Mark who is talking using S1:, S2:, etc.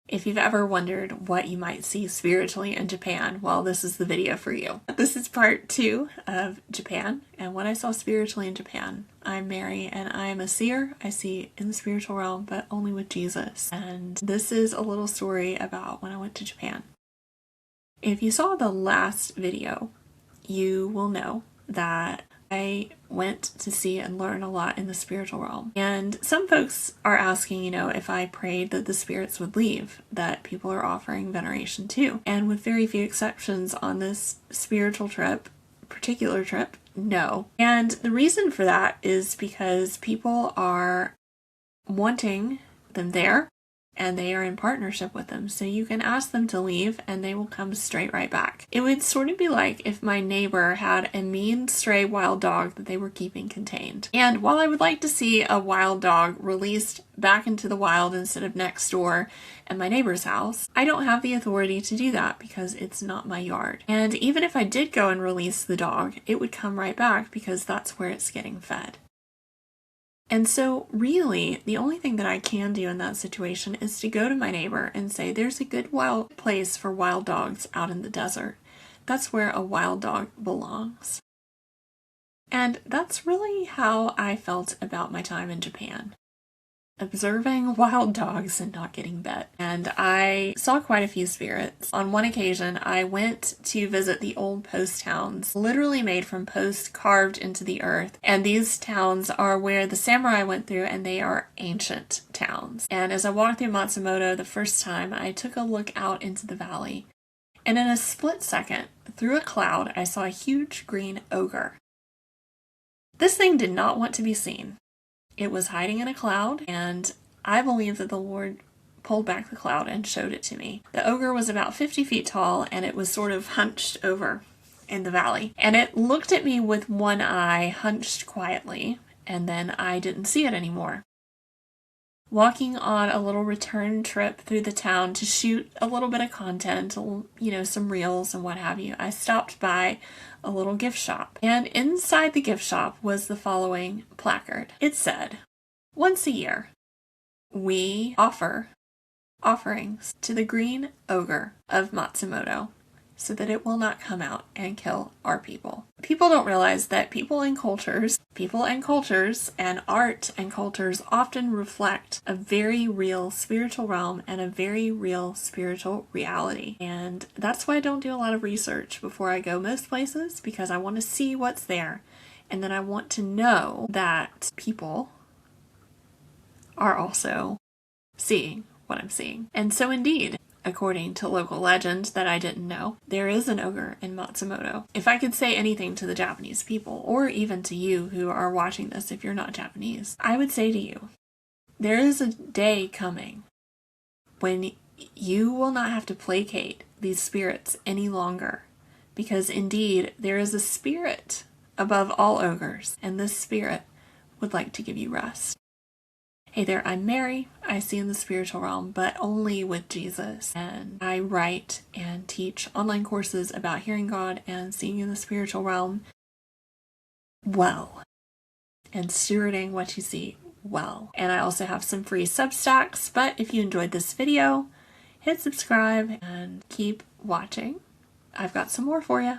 S1: If you've ever wondered what you might see spiritually in Japan, well, this is the video for you. This is part 2 of Japan and what I saw spiritually in Japan. I'm Mary and I am a seer. I see in the spiritual realm, but only with Jesus. And this is a little story about when I went to Japan. If you saw the last video, you will know that I went to see and learn a lot in the spiritual realm. And some folks are asking, if I prayed that the spirits would leave, that people are offering veneration to. And with very few exceptions on this spiritual trip, particular trip, no. And the reason for that is because people are wanting them there and they are in partnership with them. So you can ask them to leave and they will come straight right back. It would sort of be like if my neighbor had a mean stray wild dog that they were keeping contained. And while I would like to see a wild dog released back into the wild instead of next door at my neighbor's house, I don't have the authority to do that because it's not my yard. And even if I did go and release the dog, it would come right back because that's where it's getting fed. And so really, the only thing that I can do in that situation is to go to my neighbor and say, there's a good wild place for wild dogs out in the desert. That's where a wild dog belongs. And that's really how I felt about my time in Japan. Observing wild dogs and not getting bit. And I saw quite a few spirits. On one occasion, I went to visit the old post towns, literally made from posts carved into the earth. And these towns are where the samurai went through, and they are ancient towns. And as I walked through Matsumoto the first time, I took a look out into the valley. And in a split second, through a cloud, I saw a huge green ogre. This thing did not want to be seen. It was hiding in a cloud, and I believe that the Lord pulled back the cloud and showed it to me. The ogre was about 50 feet tall, and it was sort of hunched over in the valley. And it looked at me with one eye hunched quietly, and then I didn't see it anymore. Walking on a little return trip through the town to shoot a little bit of content, some reels and what have you, I stopped by a little gift shop. And inside the gift shop was the following placard. It said, "Once a year, we offer offerings to the green ogre of Matsumoto so that it will not come out and kill our people." People don't realize that people and cultures, and art and cultures often reflect a very real spiritual realm and a very real spiritual reality. And that's why I don't do a lot of research before I go most places, because I want to see what's there. And then I want to know that people are also seeing what I'm seeing. And so indeed, according to local legend that I didn't know, there is an ogre in Matsumoto. If I could say anything to the Japanese people, or even to you who are watching this if you're not Japanese, I would say to you, there is a day coming when you will not have to placate these spirits any longer, because indeed there is a spirit above all ogres, and this spirit would like to give you rest. Hey there, I'm Mary. I see in the spiritual realm, but only with Jesus. And I write and teach online courses about hearing God and seeing in the spiritual realm well, and stewarding what you see well. And I also have some free Substacks, but if you enjoyed this video, hit subscribe and keep watching. I've got some more for you.